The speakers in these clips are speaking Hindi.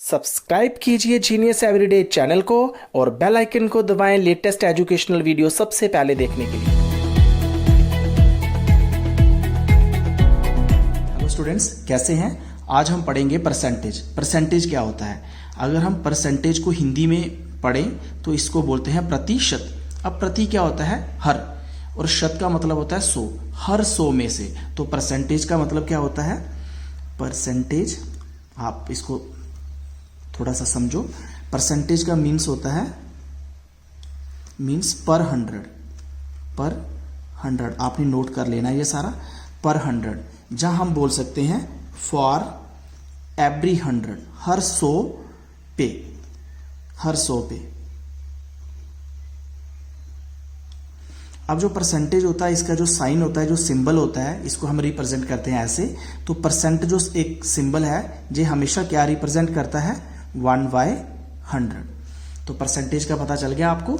सब्सक्राइब कीजिए जीनियस एवरीडे चैनल को और बेल आइकन को दबाएं लेटेस्ट एजुकेशनल वीडियो सबसे पहले देखने के लिए। हेलो स्टूडेंट्स, कैसे हैं? आज हम पढ़ेंगे परसेंटेज। परसेंटेज क्या होता है? अगर हम परसेंटेज को हिंदी में पढ़ें तो इसको बोलते हैं प्रतिशत। अब प्रति क्या होता है? हर, और शत का मतलब होता है 100। हर 100 में से, तो परसेंटेज का मतलब क्या होता है? परसेंटेज, आप इसको थोड़ा सा समझो। परसेंटेज का मीन्स होता है पर 100। आपने नोट कर लेना ये सारा। पर 100, जहां हम बोल सकते हैं फॉर एवरी 100, हर 100 पे, हर 100 पे। अब जो परसेंटेज होता है, इसका जो साइन होता है, जो सिंबल होता है, इसको हम रिप्रेजेंट करते हैं ऐसे। तो परसेंट जो एक सिंबल है, ये हमेशा क्या रिप्रेजेंट करता है? 1/100। तो परसेंटेज का पता चल गया आपको,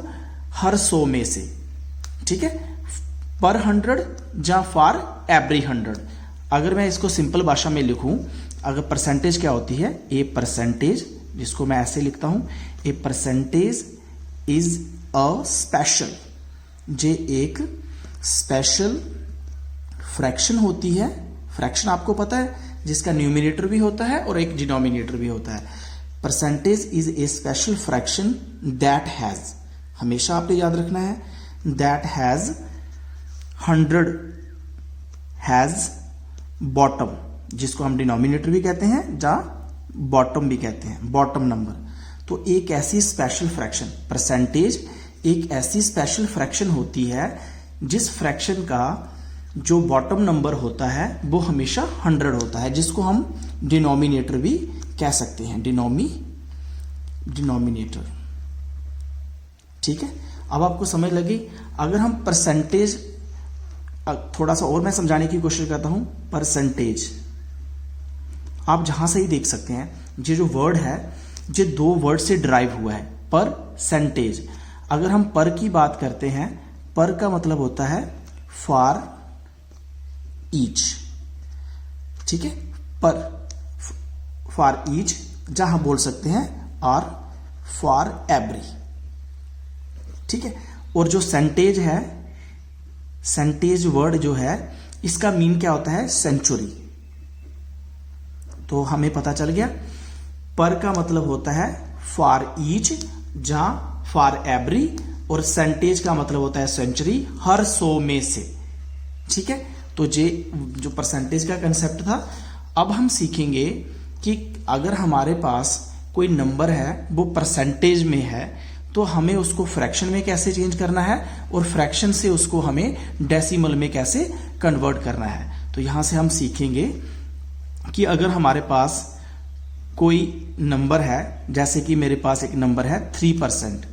हर 100 में से, ठीक है? पर 100 या फॉर एवरी 100। अगर मैं इसको सिंपल भाषा में लिखूं, अगर परसेंटेज क्या होती है? ए परसेंटेज, जिसको मैं ऐसे लिखता हूं, a percentage is a special, जे एक स्पेशल फ्रैक्शन होती है। फ्रैक्शन आपको पता है, जिसका न्यूमिनेटर भी होता है और एक डिनोमिनेटर भी होता है। Percentage is a special fraction that has, हमेशा आपने याद रखना है, दैट हैज 100 हैज बॉटम, जिसको हम डिनोमिनेटर भी कहते हैं या बॉटम भी कहते हैं, बॉटम नंबर। तो एक ऐसी स्पेशल फ्रैक्शन, परसेंटेज एक ऐसी स्पेशल फ्रैक्शन होती है जिस फ्रैक्शन का जो बॉटम नंबर होता है वो हमेशा 100 होता है, जिसको हम डिनोमिनेटर भी कह सकते हैं, डिनोमिनेटर। ठीक है, अब आपको समझ लगी। अगर हम परसेंटेज, थोड़ा सा और मैं समझाने की कोशिश करता हूं। परसेंटेज आप जहां से ही देख सकते हैं, ये जो वर्ड है, ये 2 वर्ड से डिराइव हुआ है, परसेंटेज। अगर हम पर की बात करते हैं, पर का मतलब होता है फॉर ईच, ठीक है? पर फॉर ईच, जहां बोल सकते हैं और फॉर एवरी, ठीक है? और जो सेंटेज है, सेंटेज वर्ड जो है, इसका मीन क्या होता है? सेंचुरी। तो हमें पता चल गया, पर का मतलब होता है फॉर ईच, जहां फॉर एवरी, और सेंटेज का मतलब होता है सेंचुरी, हर 100 में से, ठीक है? तो ये जो परसेंटेज का कंसेप्ट था। अब हम सीखेंगे कि अगर हमारे पास कोई नंबर है वो परसेंटेज में है, तो हमें उसको फ्रैक्शन में कैसे चेंज करना है, और फ्रैक्शन से उसको हमें डेसिमल में कैसे कन्वर्ट करना है। तो यहां से हम सीखेंगे कि अगर हमारे पास कोई नंबर है, जैसे कि मेरे पास एक नंबर है 3%,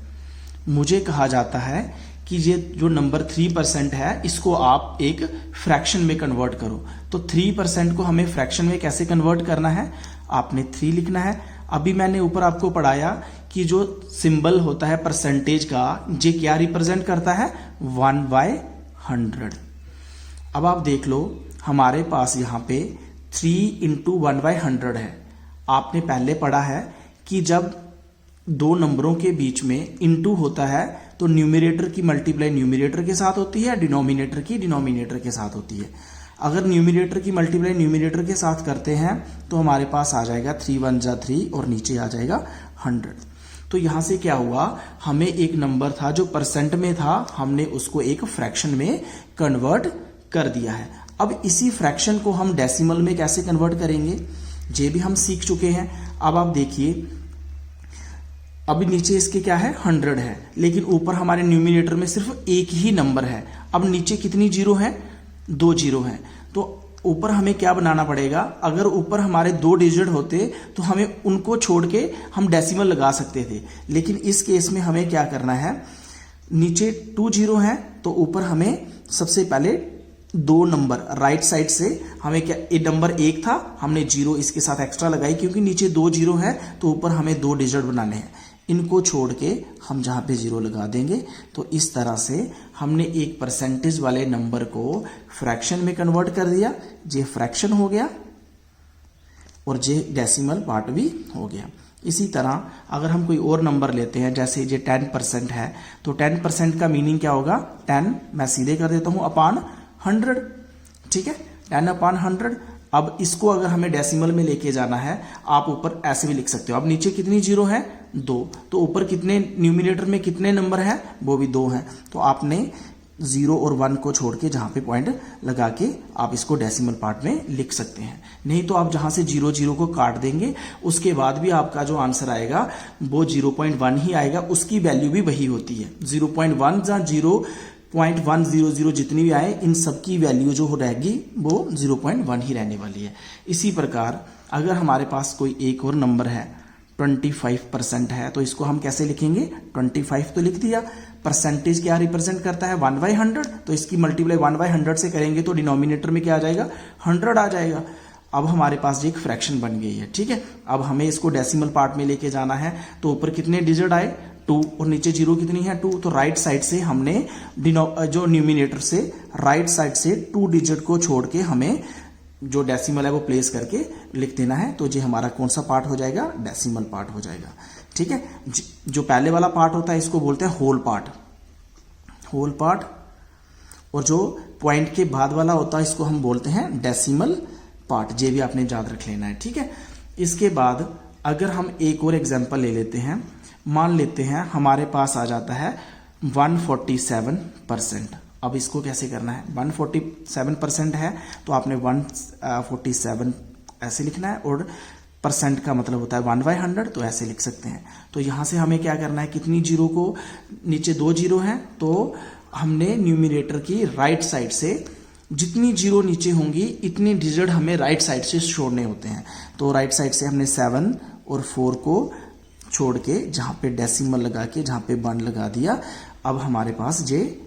मुझे कहा जाता है कि ये जो नंबर 3% है, इसको आप एक फ्रैक्शन में कन्वर्ट करो। तो 3% को हमें फ्रैक्शन में कैसे कन्वर्ट करना है? आपने 3 लिखना है। अभी मैंने ऊपर आपको पढ़ाया कि जो सिंबल होता है परसेंटेज का, ये क्या रिप्रेजेंट करता है? 1/100। अब आप देख लो, हमारे पास यहाँ पे 3 × 1/100 है। आपने पहले पढ़ा है कि जब 2 नंबरों के बीच में इंटू होता है, तो न्यूमिनेटर की मल्टीप्लाई न्यूमिनेटर के साथ होती है, डिनोमिनेटर की डिनोमिनेटर के साथ होती है। अगर न्यूमिनेटर की मल्टीप्लाई न्यूमिनेटर के साथ करते हैं तो हमारे पास आ जाएगा 3 × 1 = 3, और नीचे आ जाएगा 100। तो यहां से क्या हुआ? हमें एक नंबर था जो परसेंट में था, हमने उसको एक फ्रैक्शन में कन्वर्ट कर दिया है। अब इसी फ्रैक्शन को हम डेसिमल में कैसे कन्वर्ट करेंगे, ये भी हम सीख चुके हैं। अब आप देखिए, अभी नीचे इसके क्या है? 100 है, लेकिन ऊपर हमारे न्यूमिनेटर में सिर्फ एक ही नंबर है। अब नीचे कितनी जीरो है? 2 जीरो है। तो ऊपर हमें क्या बनाना पड़ेगा? अगर ऊपर हमारे 2 डिजिट होते तो हमें उनको छोड़ के हम डेसिमल लगा सकते थे, लेकिन इस केस में हमें क्या करना है? नीचे 2 जीरो है, तो ऊपर हमें सबसे पहले 2 नंबर राइट साइड से, हमें क्या, ये नंबर 1 था, हमने 0 इसके साथ एक्स्ट्रा लगाई, क्योंकि नीचे 2 जीरो है, तो ऊपर हमें 2 डिजिट बनाने हैं। इनको छोड़ के हम जहां पे 0 लगा देंगे। तो इस तरह से हमने एक परसेंटेज वाले नंबर को फ्रैक्शन में कन्वर्ट कर दिया। ये फ्रैक्शन हो गया और जे डेसिमल पार्ट भी हो गया। इसी तरह अगर हम कोई और नंबर लेते हैं, जैसे ये 10% है, तो 10% का मीनिंग क्या होगा? 10 मैं सीधे कर देता हूं अपॉन 100, ठीक है, 10 अपॉन 100। अब इसको अगर हमें डेसिमल में लेके जाना है, आप ऊपर ऐसे भी लिख सकते हो। अब नीचे कितनी जीरो है? 2, तो ऊपर कितने न्यूमिनेटर में कितने नंबर है? वो भी 2 हैं। तो आपने 0 और 1 को छोड़ के जहां पे पॉइंट लगा के आप इसको डेसिमल पार्ट में लिख सकते हैं। नहीं तो आप जहां से 0 को काट देंगे, उसके बाद भी आपका जो आंसर आएगा वो 0.1 ही आएगा, उसकी वैल्यू भी वही होती है। 0.1 या 0.100 जितनी भी आए, इन सब की वैल्यू जो रहेगी वो 0.1 ही रहने वाली है। इसी प्रकार अगर हमारे पास कोई एक और नंबर है, 25% है, तो इसको हम कैसे लिखेंगे? 25 तो लिख दिया। परसेंटेज क्या रिप्रेजेंट करता है? 1/100, तो इसकी मल्टीप्लाई 1/100 से करेंगे तो डिनोमिनेटर में क्या आ जाएगा? 100 आ जाएगा। अब हमारे पास एक फ्रैक्शन बन गई है, ठीक है। अब हमें इसको डेसिमल पार्ट में लेके जाना है, तो ऊपर कितने डिजिट आए? 2, और नीचे 0 कितनी है? 2। तो राइट साइड से हमने जो न्यूमिनेटर से राइट साइड से 2 डिजिट को छोड़ के हमें जो डेसिमल है वो प्लेस करके लिख देना है। तो ये हमारा कौन सा पार्ट हो जाएगा? डेसिमल पार्ट हो जाएगा, ठीक है। जो पहले वाला पार्ट होता है इसको बोलते हैं होल पार्ट, होल पार्ट। और जो पॉइंट के बाद वाला होता है इसको हम बोलते हैं डेसिमल पार्ट। ये भी आपने याद रख लेना है, ठीक है। इसके बाद अगर हम एक और एग्जांपल ले लेते हैं, मान लेते हैं हमारे पास आ जाता है 147%। अब इसको कैसे करना है? 147% है तो आपने 147 ऐसे लिखना है, और परसेंट का मतलब होता है 1/100, तो ऐसे लिख सकते हैं। तो यहां से हमें क्या करना है? कितनी जीरो को? नीचे 2 जीरो हैं, तो हमने न्यूमिनेटर की राइट साइड से जितनी जीरो नीचे होंगी इतनी डिजिट हमें राइट साइड से छोड़ने होते हैं। तो राइट साइड से हमने 7 और 4 को छोड़ के जहां पे डेसिमल लगा के जहां पे 1 लगा दिया, अब हमारे पास ये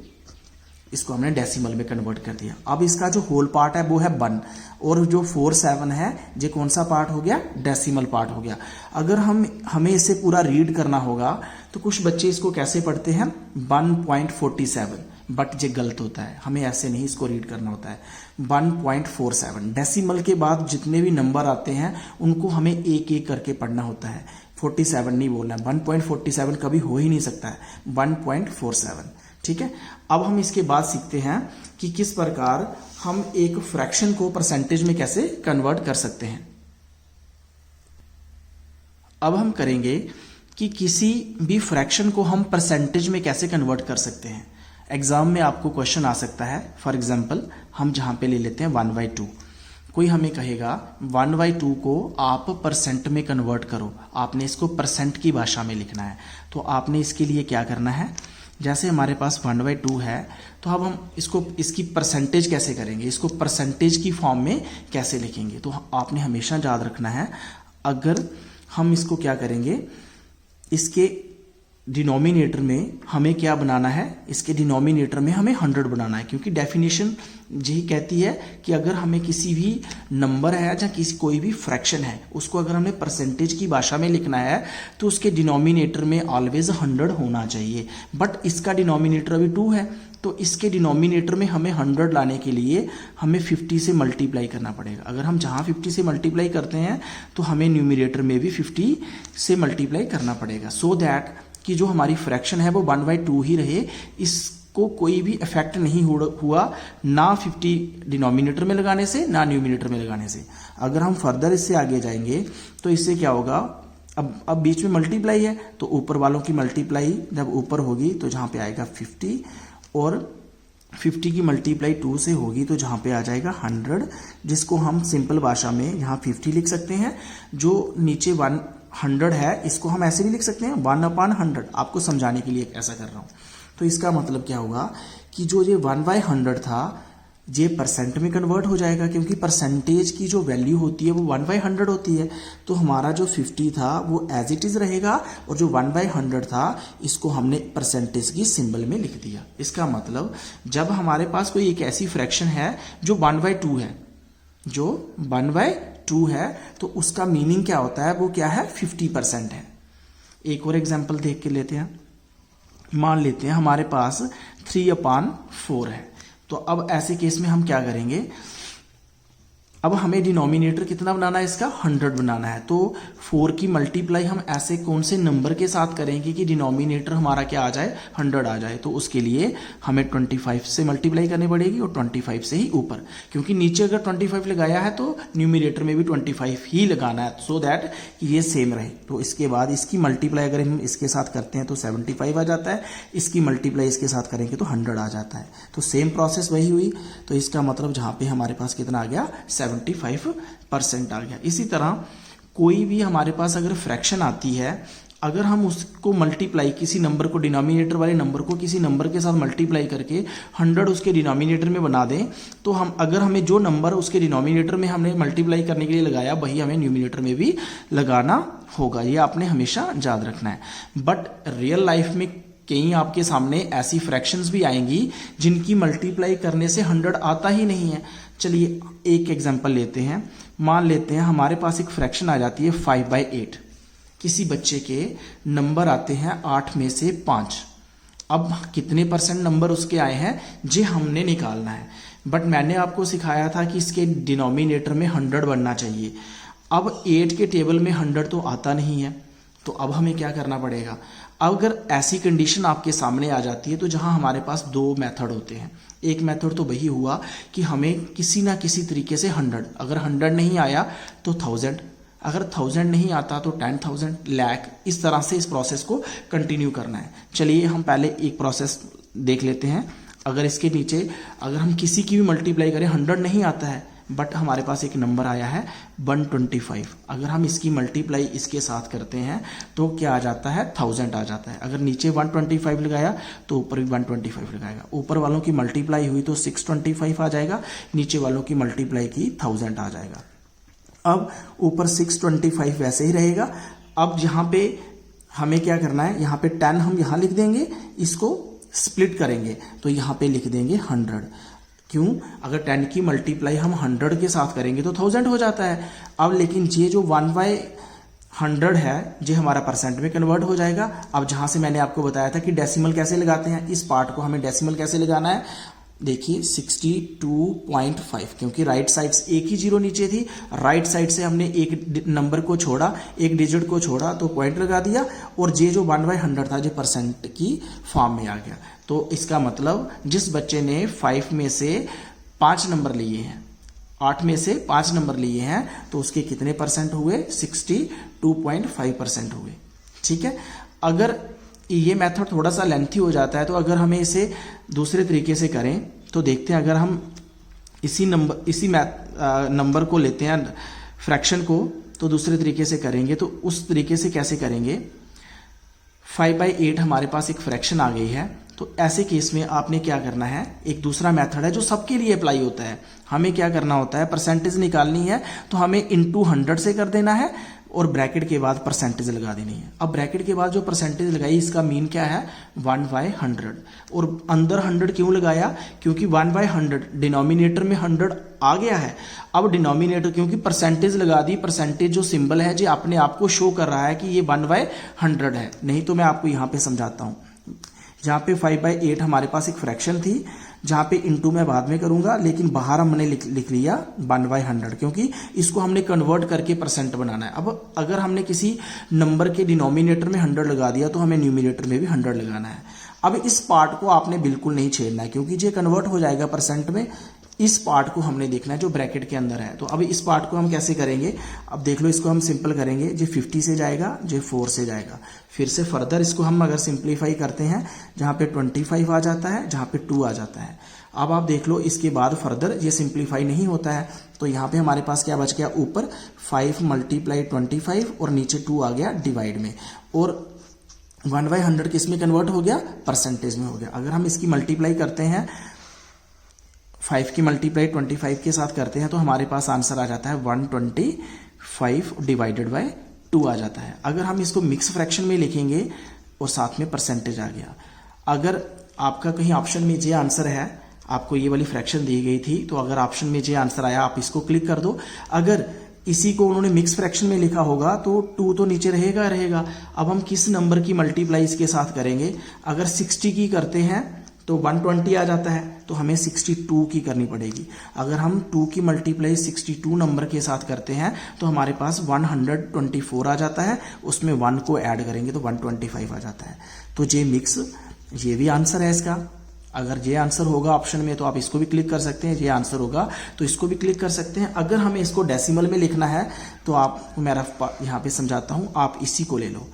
इसको हमने डेसिमल में कन्वर्ट कर दिया। अब इसका जो होल पार्ट है वो है 1, और जो 4 7 है ये कौन सा पार्ट हो गया? डेसिमल पार्ट हो गया। अगर हमें इसे पूरा रीड करना होगा तो कुछ बच्चे इसको कैसे पढ़ते हैं? 1.47, बट ये गलत होता है, हमें ऐसे नहीं इसको रीड करना होता है। 1.47 डेसिमल के बाद जितने भी नंबर आते हैं उनको हमें एक एक करके पढ़ना होता है, 47 नहीं बोलना है। 1.47 कभी हो ही नहीं सकता है, 1.47, ठीक है। अब हम इसके बाद सीखते हैं कि किस प्रकार हम एक फ्रैक्शन को परसेंटेज में कैसे कन्वर्ट कर सकते हैं। अब हम करेंगे कि किसी भी फ्रैक्शन को हम परसेंटेज में कैसे कन्वर्ट कर सकते हैं। एग्जाम में आपको क्वेश्चन आ सकता है, फॉर एग्जांपल हम जहां पे ले लेते हैं 1/2। कोई हमें कहेगा 1/2 को आप परसेंट में कन्वर्ट करो, आपने इसको परसेंट की भाषा में लिखना है। तो आपने इसके लिए क्या करना है? जैसे हमारे पास 1/2 है, तो अब हम इसकी परसेंटेज कैसे करेंगे? इसको परसेंटेज की फॉर्म में कैसे लिखेंगे? तो आपने हमेशा याद रखना है, अगर हम इसको क्या करेंगे, इसके डिनोमिनेटर में हमें क्या बनाना है? इसके डिनोमिनेटर में हमें 100 बनाना है, क्योंकि डेफिनेशन यही कहती है कि अगर हमें किसी भी नंबर है या कोई भी फ्रैक्शन है उसको अगर हमें परसेंटेज की भाषा में लिखना है तो उसके डिनोमिनेटर में ऑलवेज 100 होना चाहिए। बट इसका डिनोमिनेटर अभी 2 है, तो इसके डिनोमिनेटर में हमें 100 लाने के लिए हमें 50 से मल्टीप्लाई करना पड़ेगा। अगर हम जहां 50 से मल्टीप्लाई करते हैं तो हमें न्यूमिनेटर में भी 50 से मल्टीप्लाई करना पड़ेगा, सो दैट कि जो हमारी फ्रैक्शन है वो 1/2 ही रहे, इसको कोई भी इफेक्ट नहीं हुआ ना 50 डिनोमिनेटर में लगाने से ना न्यूमिनेटर में लगाने से। अगर हम फर्दर इससे आगे जाएंगे तो इससे क्या होगा? अब बीच में मल्टीप्लाई है, तो ऊपर वालों की मल्टीप्लाई जब ऊपर होगी तो जहां पे आएगा 50, और 50 की मल्टीप्लाई 2 से होगी तो जहां पे आ जाएगा 100, जिसको हम सिंपल भाषा में यहाँ 50 लिख सकते हैं। जो नीचे 100 है इसको हम ऐसे भी लिख सकते हैं 1/100, आपको समझाने के लिए ऐसा कर रहा हूं। तो इसका मतलब क्या होगा कि जो ये 1/100 था ये परसेंट में कन्वर्ट हो जाएगा, क्योंकि परसेंटेज की जो वैल्यू होती है वो 1/100 होती है। तो हमारा जो 50 था वो एज इट इज रहेगा, और जो 1/100 था इसको हमने परसेंटेज की सिंबल में लिख दिया। इसका मतलब जब हमारे पास कोई एक ऐसी फ्रैक्शन है जो 1/2 है, जो 1/2 है, तो उसका मीनिंग क्या होता है? वो क्या है? 50% है। एक और एग्जाम्पल देख के लेते हैं। मान लेते हैं हमारे पास 3/4 है, तो अब ऐसे केस में हम क्या करेंगे? अब हमें डिनोमिनेटर कितना बनाना है इसका 100 बनाना है। तो 4 की मल्टीप्लाई हम ऐसे कौन से नंबर के साथ करेंगे कि डिनोमिनेटर हमारा क्या आ जाए 100 आ जाए। तो उसके लिए हमें 25 से मल्टीप्लाई करनी पड़ेगी और 25 से ही ऊपर, क्योंकि नीचे अगर 25 लगाया है तो न्यूमिनेटर में भी 25 ही लगाना है, सो दैट ये सेम रहे। तो इसके बाद इसकी मल्टीप्लाई अगर हम इसके साथ करते हैं तो 75 आ जाता है, इसकी मल्टीप्लाई इसके साथ करेंगे तो 100 आ जाता है। तो सेम प्रोसेस वही हुई। तो इसका मतलब जहाँ पे हमारे पास कितना आ गया 75% आ गया। इसी तरह कोई भी हमारे पास अगर फ्रैक्शन आती है, अगर हम उसको मल्टीप्लाई किसी नंबर को, डिनोमिनेटर वाले नंबर को किसी नंबर के साथ मल्टीप्लाई करके 100 उसके डिनोमिनेटर में बना दें, तो हम अगर हमें जो नंबर उसके डिनोमिनेटर में हमने मल्टीप्लाई करने के लिए लगाया वही हमें न्यूमिनेटर में भी लगाना होगा। ये आपने हमेशा याद रखना है। बट रियल लाइफ में कहीं आपके सामने ऐसी फ्रैक्शंस भी आएंगी जिनकी मल्टीप्लाई करने से 100 आता ही नहीं है। चलिए एक एग्जांपल लेते हैं। मान लेते हैं हमारे पास एक फ्रैक्शन आ जाती है 5/8। किसी बच्चे के नंबर आते हैं 8 में से 5। अब कितने % नंबर उसके आए हैं जे हमने निकालना है। बट मैंने आपको सिखाया था कि इसके डिनोमिनेटर में 100 बनना चाहिए। अब 8 के टेबल में 100 तो आता नहीं है, तो अब हमें क्या करना पड़ेगा। अगर ऐसी कंडीशन आपके सामने आ जाती है तो जहां हमारे पास 2 मेथड होते हैं। एक मेथड तो वही हुआ कि हमें किसी ना किसी तरीके से 100, अगर 100 नहीं आया तो 1000, अगर 1000 नहीं आता तो 10,000, लाख, इस तरह से इस प्रोसेस को कंटिन्यू करना है। चलिए हम पहले एक प्रोसेस देख लेते हैं। अगर इसके नीचे अगर हम किसी की भी मल्टीप्लाई करें 100 नहीं आता है, बट हमारे पास एक नंबर आया है 125। अगर हम इसकी मल्टीप्लाई इसके साथ करते हैं तो क्या आ जाता है 1000 आ जाता है। अगर नीचे 125 लगाया तो ऊपर भी 125 लगाएगा। ऊपर वालों की मल्टीप्लाई हुई तो 625 आ जाएगा, नीचे वालों की मल्टीप्लाई की 1000 आ जाएगा। अब ऊपर 625 वैसे ही रहेगा। अब यहाँ पे हमें क्या करना है, यहाँ पे 10 हम यहाँ लिख देंगे, इसको स्प्लिट करेंगे तो यहाँ पे लिख देंगे 100। क्यों, अगर 10 की मल्टीप्लाई हम 100 के साथ करेंगे तो 1000 हो जाता है। अब लेकिन ये जो 1/100 है ये हमारा परसेंट में कन्वर्ट हो जाएगा। अब जहां से मैंने आपको बताया था कि डेसिमल कैसे लगाते हैं, इस पार्ट को हमें डेसिमल कैसे लगाना है, देखिए 62.5, क्योंकि राइट साइड से एक ही जीरो नीचे थी, राइट साइड से हमने एक नंबर को छोड़ा, एक डिजिट को छोड़ा तो पॉइंट लगा दिया, और ये जो 1/100 था ये परसेंट की फॉर्म में आ गया। तो इसका मतलब जिस बच्चे ने 5 में से 5 नंबर लिए हैं, 8 में से 5 नंबर लिए हैं, तो उसके कितने % हुए 62.5% हुए। ठीक है। अगर ये मेथड थोड़ा सा लेंथी हो जाता है तो अगर हमें इसे दूसरे तरीके से करें तो देखते हैं। अगर हम इसी नंबर को लेते हैं फ्रैक्शन को, तो दूसरे तरीके से करेंगे। तो उस तरीके से कैसे करेंगे, 5/8 हमारे पास एक फ्रैक्शन आ गई है, तो ऐसे केस में आपने क्या करना है, एक दूसरा मेथड है जो सबके लिए अप्लाई होता है। हमें क्या करना होता है, परसेंटेज निकालनी है तो हमें इनटू 100 से कर देना है और ब्रैकेट के बाद परसेंटेज लगा देनी है। अब ब्रैकेट के बाद जो परसेंटेज लगाई इसका मीन क्या है 1/100, और अंदर 100 क्यों लगाया, क्योंकि 1/100 डिनोमिनेटर में 100 आ गया है। अब डिनोमिनेटर क्योंकि परसेंटेज लगा दी, परसेंटेज जो सिंबल है जो अपने आप को शो कर रहा है कि ये 1/100 है। नहीं तो मैं आपको यहाँ पे समझाता हूँ। जहाँ पे 5/8 हमारे पास एक फ्रैक्शन थी, जहाँ पे इनटू मैं बाद में करूंगा, लेकिन बाहर हमने लिख लिया 1/100, क्योंकि इसको हमने कन्वर्ट करके परसेंट बनाना है। अब अगर हमने किसी नंबर के डिनोमिनेटर में 100 लगा दिया तो हमें न्यूमिनेटर में भी 100 लगाना है। अब इस पार्ट को आपने बिल्कुल नहीं छेड़ना है, क्योंकि ये कन्वर्ट हो जाएगा परसेंट में। इस पार्ट को हमने देखना है जो ब्रैकेट के अंदर है। तो अब इस पार्ट को हम कैसे करेंगे, अब देख लो, इसको हम सिंपल करेंगे। जो 50 से जाएगा, जो 4 से जाएगा। फिर से फर्दर इसको हम अगर सिंप्लीफाई करते हैं, जहाँ पे 25 आ जाता है, जहाँ पे 2 आ जाता है। अब आप देख लो इसके बाद फर्दर ये सिंप्लीफाई नहीं होता है, तो यहाँ पे हमारे पास क्या बच गया, ऊपर 5 × 25 और नीचे 2 आ गया डिवाइड में, और 1/100 किस में कन्वर्ट हो गया, परसेंटेज में हो गया। अगर हम इसकी मल्टीप्लाई करते हैं, 5 की मल्टीप्लाई 25 के साथ करते हैं, तो हमारे पास आंसर आ जाता है 125 डिवाइडेड बाय 2 आ जाता है। अगर हम इसको मिक्स फ्रैक्शन में लिखेंगे और साथ में परसेंटेज आ गया। अगर आपका कहीं ऑप्शन में जे आंसर है, आपको ये वाली फ्रैक्शन दी गई थी, तो अगर ऑप्शन में जे आंसर आया आप इसको क्लिक कर दो। अगर इसी को उन्होंने मिक्स फ्रैक्शन में लिखा होगा तो 2 तो नीचे रहेगा। अब हम किस नंबर की मल्टीप्लाई इसके साथ करेंगे, अगर 60 की करते हैं तो 120 आ जाता है, तो हमें 62 की करनी पड़ेगी। अगर हम 2 की मल्टीप्लाई 62 नंबर के साथ करते हैं तो हमारे पास 124 आ जाता है, उसमें 1 को ऐड करेंगे तो 125 आ जाता है। तो ये मिक्स, ये भी आंसर है इसका। अगर ये आंसर होगा ऑप्शन में तो आप इसको भी क्लिक कर सकते हैं, ये आंसर होगा तो इसको भी क्लिक कर सकते हैं। अगर हमें इसको डेसिमल में लिखना है तो आप, मैं यहाँ पे समझाता हूँ, आप इसी को ले लो।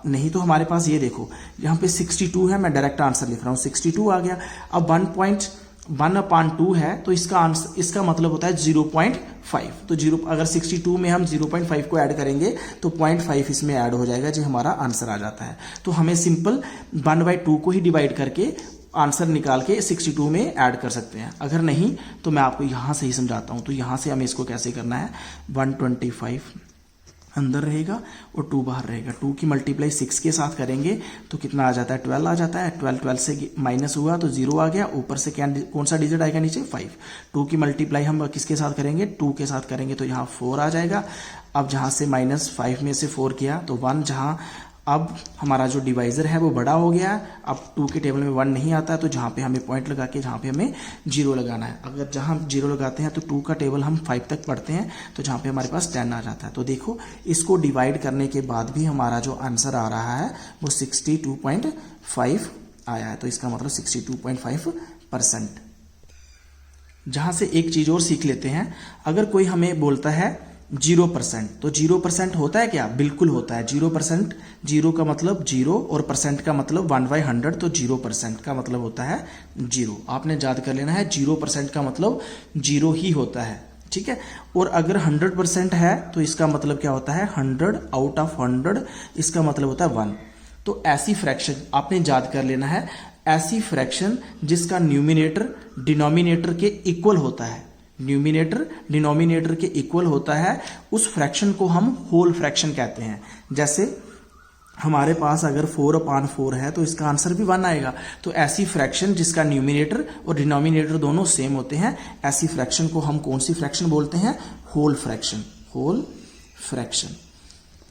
नहीं तो हमारे पास ये देखो यहाँ पे 62 है, मैं डायरेक्ट आंसर लिख रहा हूँ, 62 आ गया। अब 1.1/2 है तो इसका आंसर, इसका मतलब होता है 0.5। तो 0, अगर 62 में हम 0.5 को ऐड करेंगे तो 0.5 इसमें ऐड हो जाएगा, जो हमारा आंसर आ जाता है। तो हमें सिंपल 1/2 को ही डिवाइड करके आंसर निकाल के 62 में ऐड कर सकते हैं। अगर नहीं तो मैं आपको यहाँ से ही समझाता हूँ। तो यहाँ से हमें इसको कैसे करना है, 125 अंदर रहेगा और 2 बाहर रहेगा। 2 की मल्टीप्लाई 6 के साथ करेंगे तो कितना आ जाता है, 12 आ जाता है। 12 से माइनस हुआ तो 0 आ गया, ऊपर से क्या, कौन सा डिजिट आएगा नीचे, 5। 2 की मल्टीप्लाई हम किसके साथ करेंगे, 2 के साथ करेंगे तो यहाँ 4 आ जाएगा। अब जहाँ से -5 में से 4 किया तो 1, जहाँ अब हमारा जो डिवाइजर है वो बड़ा हो गया। अब 2 के टेबल में 1 नहीं आता है, तो जहाँ पे हमें पॉइंट लगा के जहाँ पे हमें 0 लगाना है। अगर जहाँ 0 लगाते हैं तो 2 का टेबल हम 5 तक पढ़ते हैं, तो जहाँ पे हमारे पास 10 आ जाता है। तो देखो इसको डिवाइड करने के बाद भी हमारा जो आंसर आ रहा है वो 62.5 आया है। तो इसका मतलब 62.5%। जहाँ से एक चीज़ और सीख लेते हैं, अगर कोई हमें बोलता है 0%, तो 0% होता है क्या, बिल्कुल होता है 0%। 0 का मतलब 0 और परसेंट का मतलब 1/100, तो 0% का मतलब होता है 0। आपने याद कर लेना है, 0% का मतलब 0 ही होता है, ठीक है। और अगर 100% है तो इसका मतलब क्या होता है, 100 आउट ऑफ 100, इसका मतलब होता है 1। तो ऐसी फ्रैक्शन आपने याद कर लेना है, ऐसी फ्रैक्शन जिसका न्यूमिनेटर डिनोमिनेटर के इक्वल होता है, न्यूमिनेटर डिनोमिनेटर के इक्वल होता है, उस फ्रैक्शन को हम होल फ्रैक्शन कहते हैं। जैसे हमारे पास अगर 4/4 है तो इसका आंसर भी 1 आएगा। तो ऐसी फ्रैक्शन जिसका न्यूमिनेटर और डिनोमिनेटर दोनों सेम होते हैं, ऐसी फ्रैक्शन को हम कौन सी फ्रैक्शन बोलते हैं, होल फ्रैक्शन, होल फ्रैक्शन।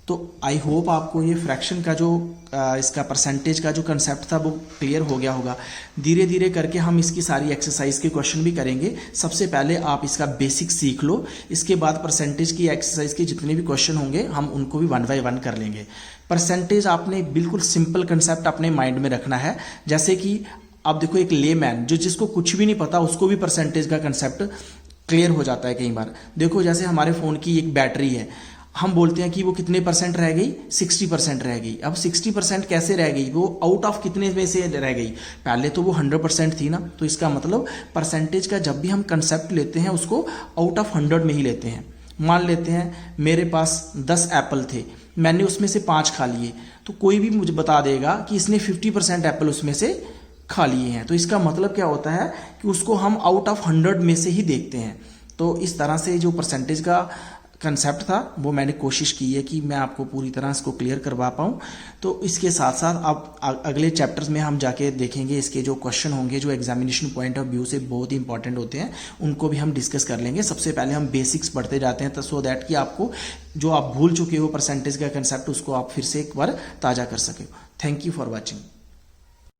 तो आई होप आपको ये फ्रैक्शन का जो इसका परसेंटेज का जो कंसेप्ट था वो क्लियर हो गया होगा। धीरे धीरे करके हम इसकी सारी एक्सरसाइज के क्वेश्चन भी करेंगे। सबसे पहले आप इसका बेसिक सीख लो, इसके बाद परसेंटेज की एक्सरसाइज के जितने भी क्वेश्चन होंगे हम उनको भी 1 बाय 1 कर लेंगे। परसेंटेज आपने बिल्कुल सिंपल कंसेप्ट अपने माइंड में रखना है। जैसे कि आप देखो, एक लेमैन जिसको कुछ भी नहीं पता उसको भी परसेंटेज का कंसेप्ट क्लियर हो जाता है कई बार। देखो जैसे हमारे फ़ोन की एक बैटरी है, हम बोलते हैं कि वो कितने % रह गई, 60% रह गई। अब 60% कैसे रह गई, वो आउट ऑफ कितने में से रह गई, पहले तो वो 100% थी ना। तो इसका मतलब परसेंटेज का जब भी हम कंसेप्ट लेते हैं उसको आउट ऑफ 100 में ही लेते हैं। मान लेते हैं मेरे पास 10 एप्पल थे, मैंने उसमें से 5 खा लिए, तो कोई भी मुझे बता देगा कि इसने 50% एप्पल उसमें से खा लिए हैं। तो इसका मतलब क्या होता है कि उसको हम आउट ऑफ 100 में से ही देखते हैं। तो इस तरह से जो परसेंटेज का कंसेप्ट था वो मैंने कोशिश की है कि मैं आपको पूरी तरह इसको क्लियर करवा पाऊँ। तो इसके साथ साथ अब अगले चैप्टर्स में हम जाके देखेंगे, इसके जो क्वेश्चन होंगे जो एग्जामिनेशन पॉइंट ऑफ व्यू से बहुत ही इंपॉर्टेंट होते हैं, उनको भी हम डिस्कस कर लेंगे। सबसे पहले हम बेसिक्स पढ़ते जाते हैं, तो सो दैट कि आपको जो आप भूल चुके हो परसेंटेज का कंसेप्ट उसको आप फिर से एक बार ताज़ा कर सके। Thank you for watching.